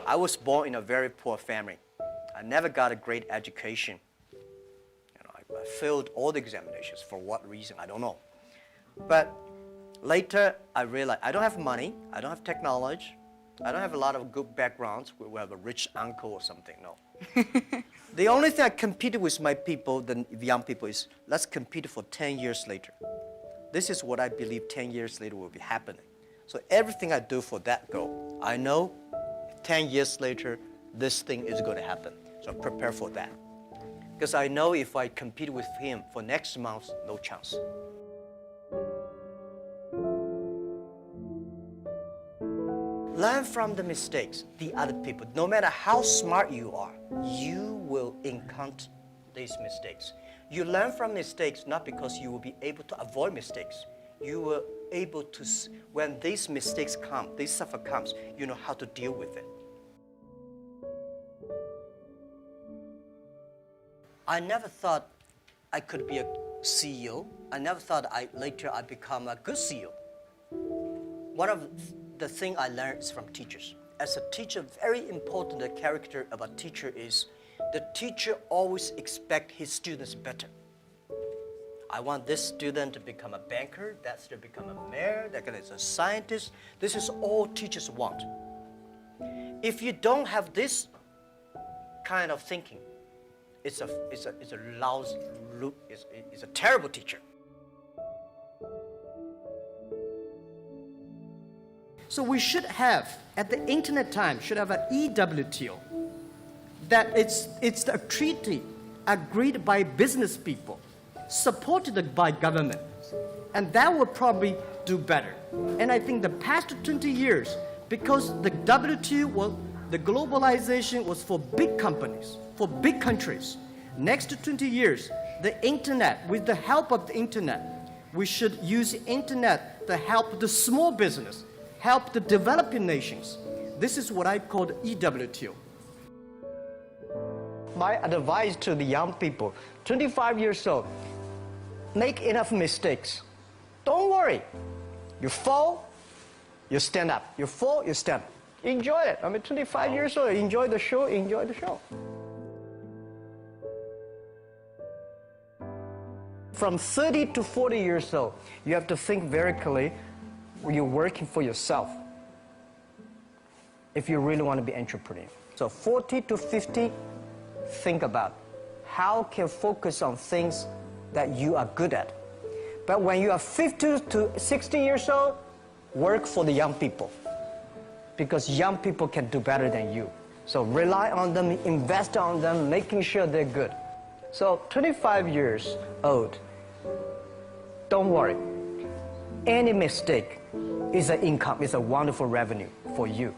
I was born in a very poor family. I never got a great education. I failed all the examinations. For what reason, I don't know. But later, I realized I don't have money, I don't have technology, I don't have a lot of good backgrounds. We have a rich uncle or something, no. The only thing I competed with my people, the young people, is let's compete for 10 years later. This is what I believe 10 years later will be happening. So everything I do for that goal, I know 10 years later, this thing is going to happen. So prepare for that. Because I know if I compete with him for next month, no chance. Learn from the mistakes, the other people. No matter how smart you are, you will encounter these mistakes. You learn from mistakes not because you will be able to avoid mistakes. You will able to, when these mistakes come, this suffer comes, you know how to deal with it. I never thought I could be a CEO. I never thought later I'd become a good CEO. One of the things I learned is from teachers. As a teacher, very important character of a teacher is the teacher always expects his students better. I want this student to become a banker, that student to become a mayor, that guy is a scientist. This is all teachers want. If you don't have this kind of thinking, it's a lousy, it's a terrible teacher. So we should have, at the internet time, should have an EWTO. That it's a treaty agreed by business people, supported by government. And that will probably do better. And I think the past 20 years, because the WTO, the globalization was for big companies, for big countries. Next 20 years, the internet, with the help of the internet, we should use the internet to help the small business, help the developing nations. This is what I call the EWTO. My advice to the young people, 25 years old, make enough mistakes. Don't worry. You fall, you stand up. You fall, you stand up. Enjoy it. 25 years old, enjoy the show, enjoy the show. From 30 to 40 years old, you have to think very clearly. You're working for yourself if you really want to be an entrepreneur. So 40 to 50, think about how can focus on things that you are good at. But when you are 50 to 60 years old, work for the young people, because young people can do better than you. So rely on them, invest on them, making sure they're good. So 25 years old, don't worry. Any mistake is an income, is a wonderful revenue for you.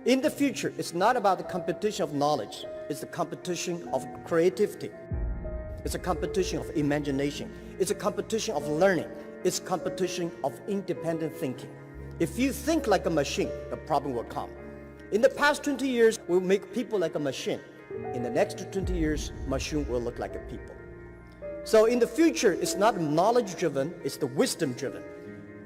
In the future, it's not about the competition of knowledge. It's the competition of creativity. It's a competition of imagination. It's a competition of learning. It's a competition of independent thinking. If you think like a machine, the problem will come. In the past 20 years, we'll make people like a machine. In the next 20 years, machine will look like a people. So in the future, it's not knowledge-driven, it's the wisdom-driven.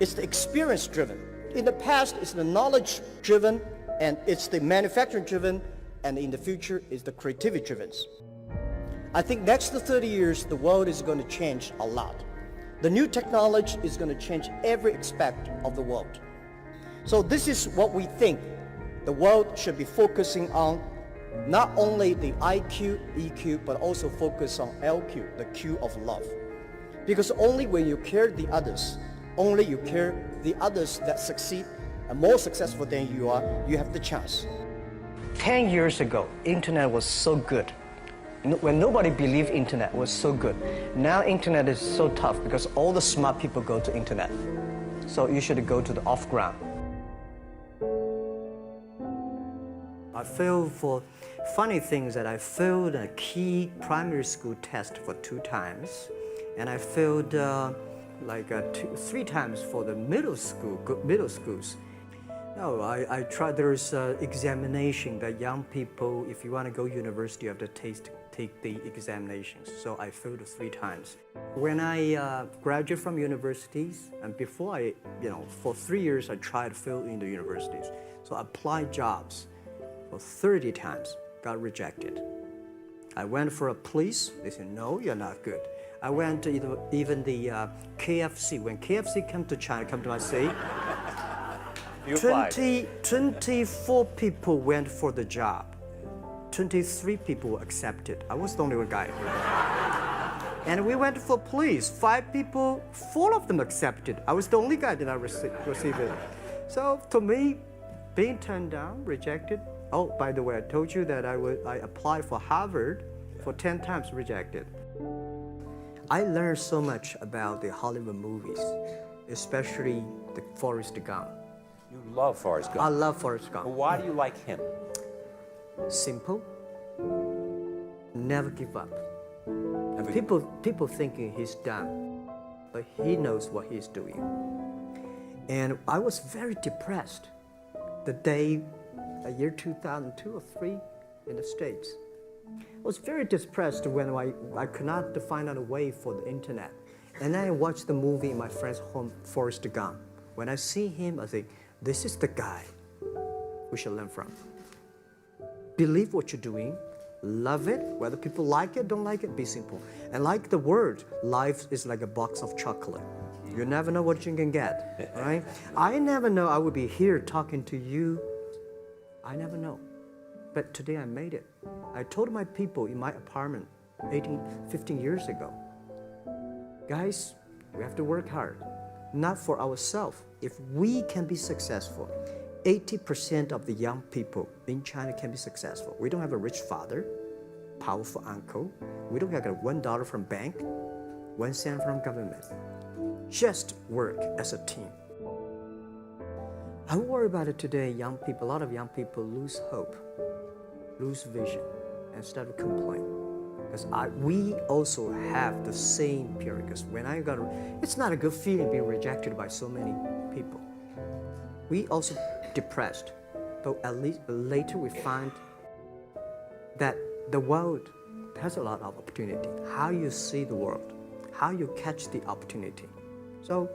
It's the experience-driven. In the past, it's the knowledge-driven, and it's the manufacturing-driven, and in the future, it's the creativity-driven. I think next to 30 years, the world is going to change a lot. The new technology is going to change every aspect of the world. So this is what we think the world should be focusing on. Not only the IQ, EQ, but also focus on LQ, the Q of love. Because only when you care the others, only you care the others that succeed and more successful than you are, you have the chance. 10 years ago, internet was so good. When nobody believed internet was so good. Now internet is so tough because all the smart people go to internet. So you should go to the off-ground. I failed for funny things that I failed a key primary school test for 2 times, and I failed 3 times for the middle schools. No, I tried. There's examination that young people, if you want to go university, you have to take the examinations. So I failed 3 times. When I graduated from universities, and before for 3 years I tried to fill in the universities. So I applied jobs for 30 times, got rejected. I went for a police, they said, no, you're not good. I went to even the KFC. When KFC came to China, come to my city, 24 people went for the job. 23 people were accepted. I was the only one guy. And we went for police. 5 people, 4 of them accepted. I was the only guy that I received it. So to me, being turned down, rejected. Oh, by the way, I told you that I applied for Harvard for 10 times, rejected. I learned so much about the Hollywood movies, especially the Forrest Gump. You love Forrest Gump. I love Forrest Gump. Well, why do you like him? Simple. Never give up. People thinking he's dumb, but he knows what he's doing. And I was very depressed the day, year 2002 or 3 in the States. I was very depressed when I could not find out a way for the internet. And then I watched the movie in my friend's home, Forrest Gump. When I see him, I think, this is the guy we should learn from. Believe what you're doing, love it, whether people like it, don't like it, be simple. And like the word, life is like a box of chocolate. You never know what you can get, right? I never know I would be here talking to you. I never know. But today I made it. I told my people in my apartment 15 years ago, guys, we have to work hard, not for ourselves. If we can be successful, 80% of the young people in China can be successful. We don't have a rich father, powerful uncle. We don't have $1 from bank, 1 cent from government. Just work as a team. I worry about it today. Young people, a lot of young people lose hope, lose vision, and start to complain. Because we also have the same period. Because when it's not a good feeling being rejected by so many people. We also depressed, but at least later we find that the world has a lot of opportunity. How you see the world, how you catch the opportunity. So,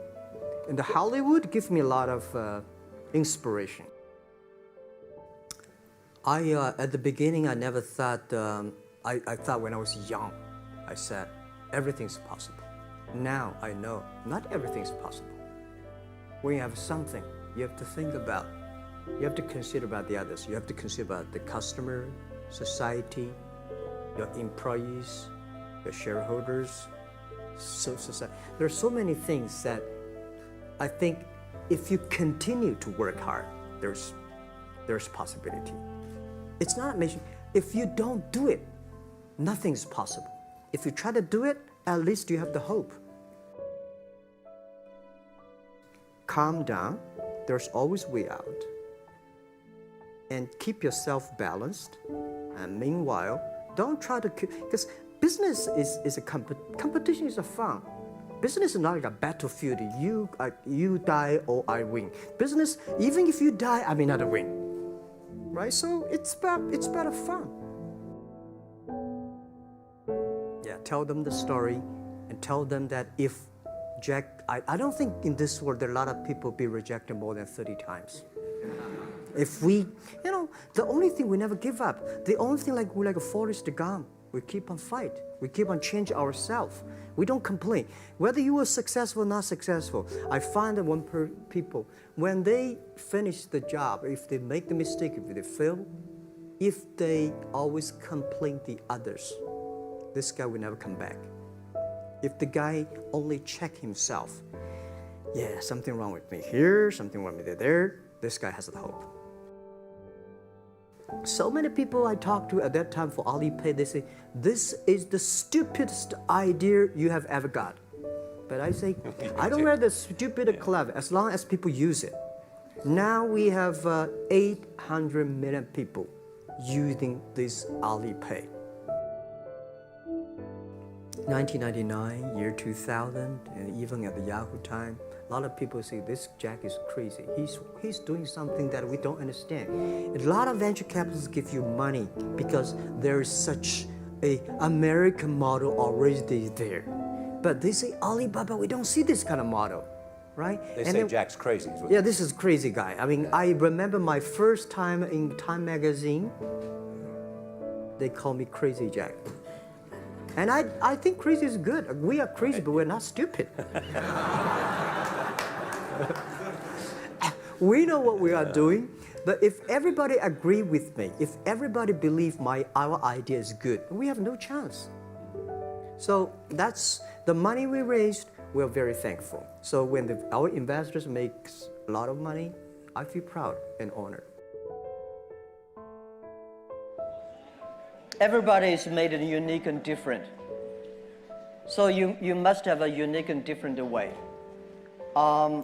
in the Hollywood gives me a lot of inspiration. At the beginning, I never thought, I thought when I was young, I said, everything's possible. Now I know not everything's possible. When you have something, you have to think about, you have to consider about the others. You have to consider about the customer, society, your employees, your shareholders, society. There are so many things that I think if you continue to work hard, there's possibility. It's not amazing. If you don't do it, nothing's possible. If you try to do it, at least you have the hope. Calm down. There's always way out. And keep yourself balanced. And meanwhile, don't try to, because business is a competition is a fun. Business is not like a battlefield. You die or I win. Business, even if you die, I may not win. Right? So it's better fun. Yeah, tell them the story and tell them that if I don't think in this world there are a lot of people be rejected more than 30 times. If we, the only thing we never give up, the only thing we're like a Forrest Gump, we keep on fight. We keep on changing ourselves. We don't complain. Whether you were successful or not successful, I find that people, when they finish the job, if they make the mistake, if they fail, if they always complain the others, this guy will never come back. If the guy only check himself, yeah, something wrong with me here, something wrong with me there, this guy has the hope. So many people I talked to at that time for Alipay, they say, this is the stupidest idea you have ever got. But I say, I don't know the stupid or clever, as long as people use it. Now we have 800 million people using this Alipay. 1999, year 2000, and even at the Yahoo time, a lot of people say this Jack is crazy. He's doing something that we don't understand. A lot of venture capitalists give you money because there is such a American model already there. But they say, Alibaba, we don't see this kind of model, right? They say Jack's crazy. Yeah, this is crazy guy. I mean, I remember my first time in Time magazine, they call me Crazy Jack. And I think crazy is good. We are crazy, but we're not stupid. We know what we are doing, but if everybody agree with me, if everybody believe our idea is good, we have no chance. So that's the money we raised. We're very thankful. So when our investors make a lot of money, I feel proud and honored. Everybody is made unique and different. So you must have a unique and different way. A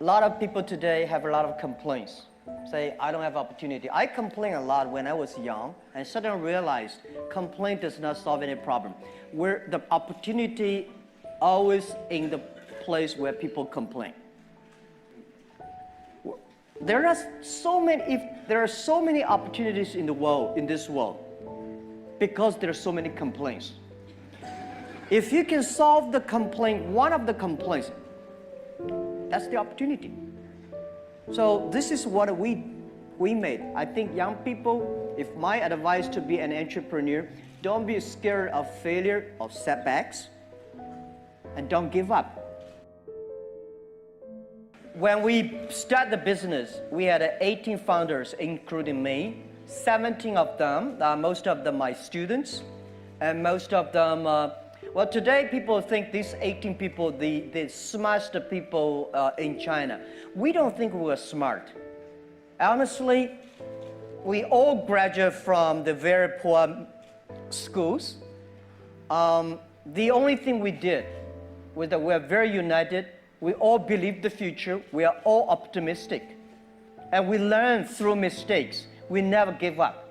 lot of people today have a lot of complaints. Say, I don't have opportunity. I complain a lot when I was young and suddenly realized complaint does not solve any problem. Where the opportunity always in the place where people complain. There are so many opportunities in the world, in this world, because there are so many complaints. If you can solve the complaint, one of the complaints, that's the opportunity. So this is what we made. I think young people, if my advice to be an entrepreneur, don't be scared of failure, of setbacks, and don't give up. When we started the business, we had 18 founders, including me. 17 of them, most of them my students, and most of them, well, today people think these 18 people, the smartest people in China. We don't think we're smart. Honestly, we all graduate from the very poor schools. The only thing we did was that we're very united. We all believe the future. We are all optimistic. And we learn through mistakes. We never give up.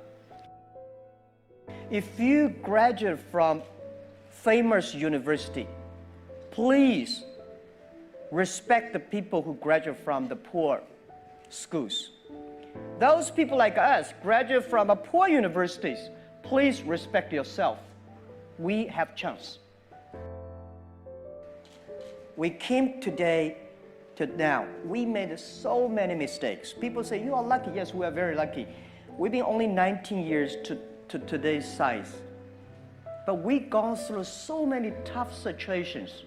If you graduate from famous university, please respect the people who graduate from the poor schools. Those people like us graduate from poor universities, please respect yourself. We have chance. We came today to now. We made so many mistakes. People say, you are lucky. Yes, we are very lucky. We've been only 19 years to today's size. But we've gone through so many tough situations.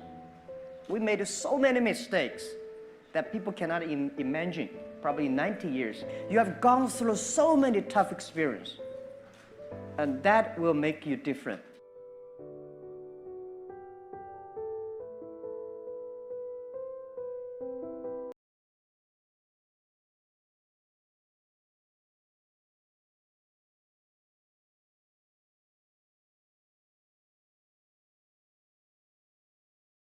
We made so many mistakes that people cannot imagine. Probably 90 years. You have gone through so many tough experiences. And that will make you different.